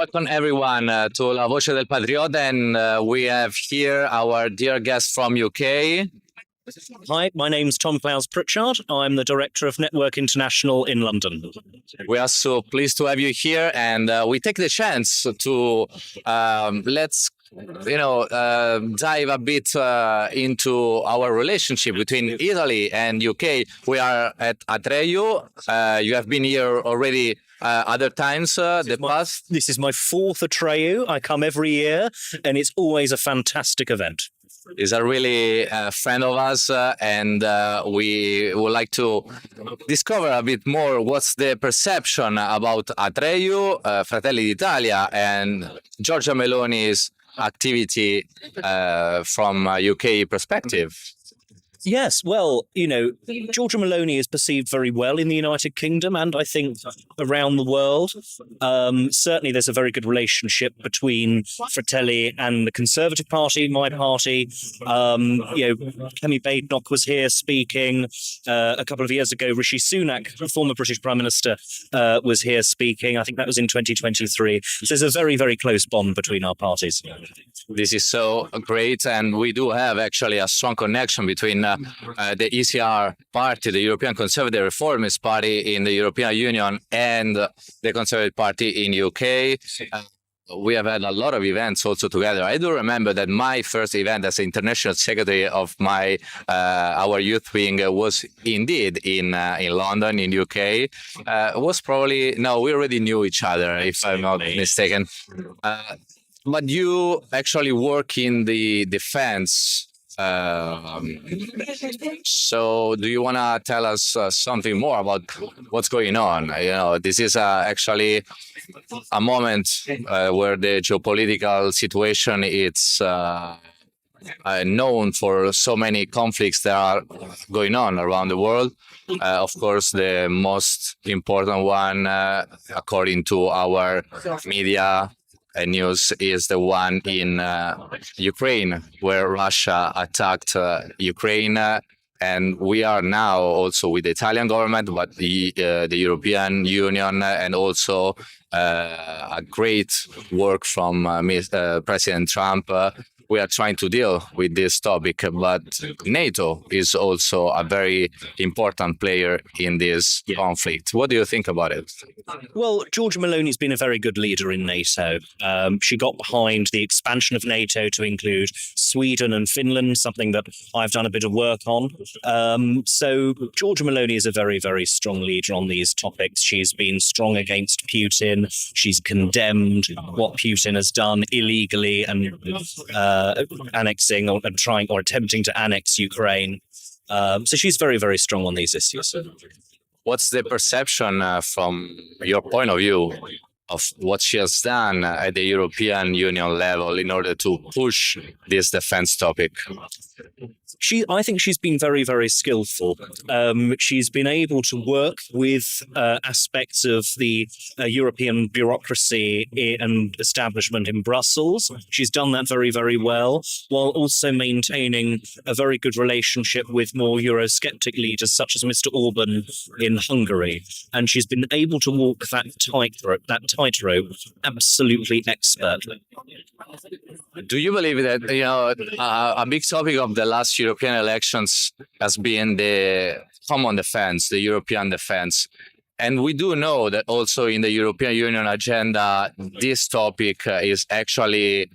Welcome everyone to La Voce del Patriota, and we have here our dear guest from UK. Hi, my name's Tom Claus Pritchard. I'm the director of Network International in London. We are so pleased to have you here, and we take the chance to let's dive a bit into our relationship between Italy and UK. We are at Atreju. You have been here already other times past. This is my fourth Atreju. I come every year, and it's always a fantastic event. Is a really friend of us, and we would like to discover a bit more what's the perception about Atreju, Fratelli d'Italia, and Giorgia Meloni's activity from a UK perspective. Yes, well, Giorgia Meloni is perceived very well in the United Kingdom and I think around the world. Certainly there's a very good relationship between Fratelli and the Conservative Party, my party. Kemi Badenoch was here speaking. A couple of years ago, Rishi Sunak, the former British Prime Minister, was here speaking. I think that was in 2023. So there's a very, very close bond between our parties. This is so great, and we do have actually a strong connection between the ECR party, the European Conservative Reformist Party in the European Union, and the Conservative Party in UK. We have had a lot of events also together. I do remember that my first event as international secretary of our youth wing was indeed in London, in UK. Was probably, no, we already knew each other, if I'm not mistaken. But you actually work in the defense. So do you want to tell us something more about what's going on? This is actually a moment where the geopolitical situation is known for so many conflicts that are going on around the world. Of course, the most important one, according to our media news, is the one in Ukraine, where Russia attacked Ukraine. And we are now also with the Italian government, but the European Union, and also a great work from President Trump. We are trying to deal with this topic, but NATO is also a very important player in this conflict. What do you think about it? Well, Giorgia Meloni's been a very good leader in NATO. She got behind the expansion of NATO to include Sweden and Finland, something that I've done a bit of work on. So Giorgia Meloni is a very, very strong leader on these topics. She's been strong against Putin. She's condemned what Putin has done illegally and annexing or attempting to annex Ukraine. So she's very, very strong on these issues. What's the perception from your point of view of what she has done at the European Union level in order to push this defense topic? I think she's been very, very skillful. She's been able to work with aspects of the European bureaucracy and establishment in Brussels. She's done that very, very well, while also maintaining a very good relationship with more Eurosceptic leaders, such as Mr. Orban in Hungary. And she's been able to walk that tightrope absolutely expertly. Do you believe that a big topic of the last European elections has been the common defense, the European defense? And we do know that also in the European Union agenda, this topic is actually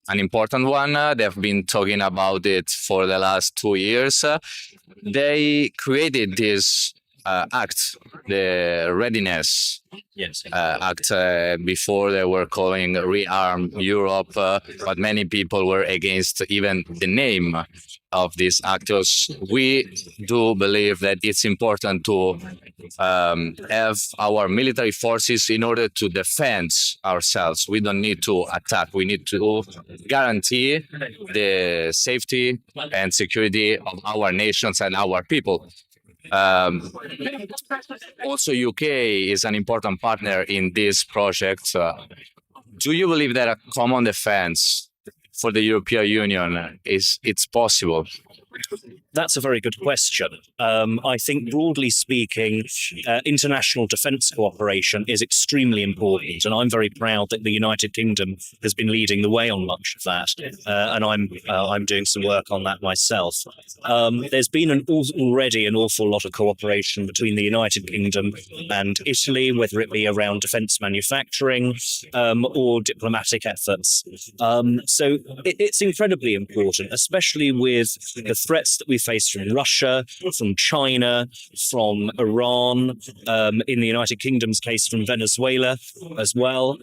an important one. They've been talking about it for the last 2 years. They created this act, the Readiness Act, before they were calling Rearm Europe, but many people were against even the name of these actors. We do believe that it's important to have our military forces in order to defend ourselves. We don't need to attack. We need to guarantee the safety and security of our nations and our people. Also, UK is an important partner in this project. Do you believe that a common defense for the European Union it's possible? That's a very good question. I think, broadly speaking, international defence cooperation is extremely important, and I'm very proud that the United Kingdom has been leading the way on much of that, and I'm doing some work on that myself. There's been already an awful lot of cooperation between the United Kingdom and Italy, whether it be around defence manufacturing or diplomatic efforts. So it's incredibly important, especially with the threats that we face from Russia, from China, from Iran, in the United Kingdom's case from Venezuela as well.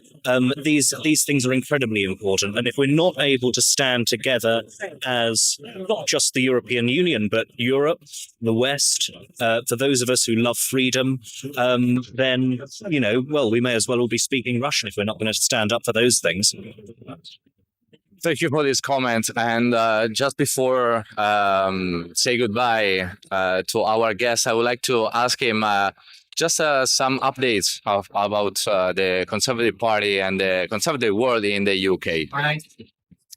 These things are incredibly important. And if we're not able to stand together as not just the European Union, but Europe, the West, for those of us who love freedom, then, we may as well all be speaking Russian if we're not going to stand up for those things. Thank you for this comment. And just before say goodbye to our guest, I would like to ask him just some updates about the Conservative Party and the Conservative world in the UK.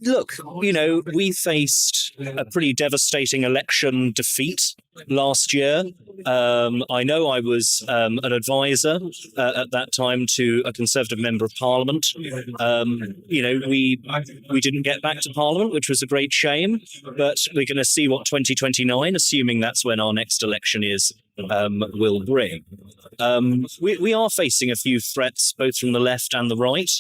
Look, we faced a pretty devastating election defeat last year. I know I was an advisor at that time to a Conservative member of Parliament. We didn't get back to Parliament, which was a great shame, but we're going to see what 2029, assuming that's when our next election is, will bring. We are facing a few threats, both from the left and the right.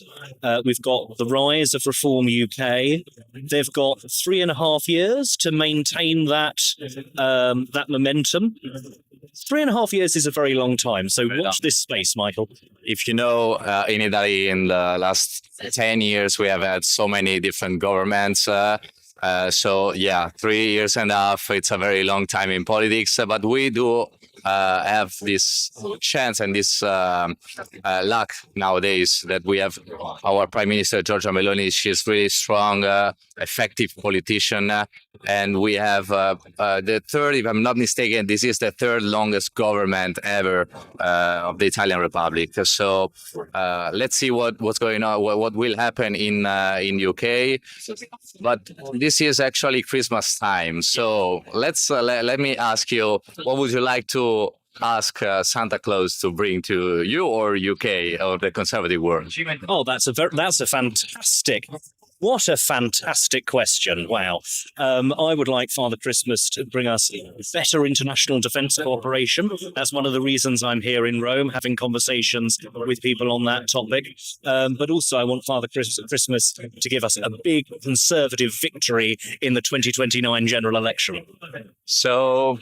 We've got the rise of Reform UK. They've got 3.5 years to maintain that momentum. 3.5 years is a very long time, so watch this space, Michael. If you know, in Italy, in the last 10 years, we have had so many different governments. 3.5 years, it's a very long time in politics, but we do have this chance and this luck nowadays that we have our Prime Minister, Giorgia Meloni. She's really strong, effective politician. And we have the third, if I'm not mistaken, this is the third longest government ever of the Italian Republic. So let's see what's going on, what will happen in UK. But this is actually Christmas time. So let me ask you, what would you like to ask Santa Claus to bring to you or UK or the Conservative world? Oh, that's a fantastic. What a fantastic question. Wow. I would like Father Christmas to bring us better international defence cooperation. That's one of the reasons I'm here in Rome, having conversations with people on that topic. But also I want Father Christmas to give us a big Conservative victory in the 2029 general election. So,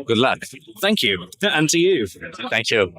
good luck. Thank you. And to you. Thank you.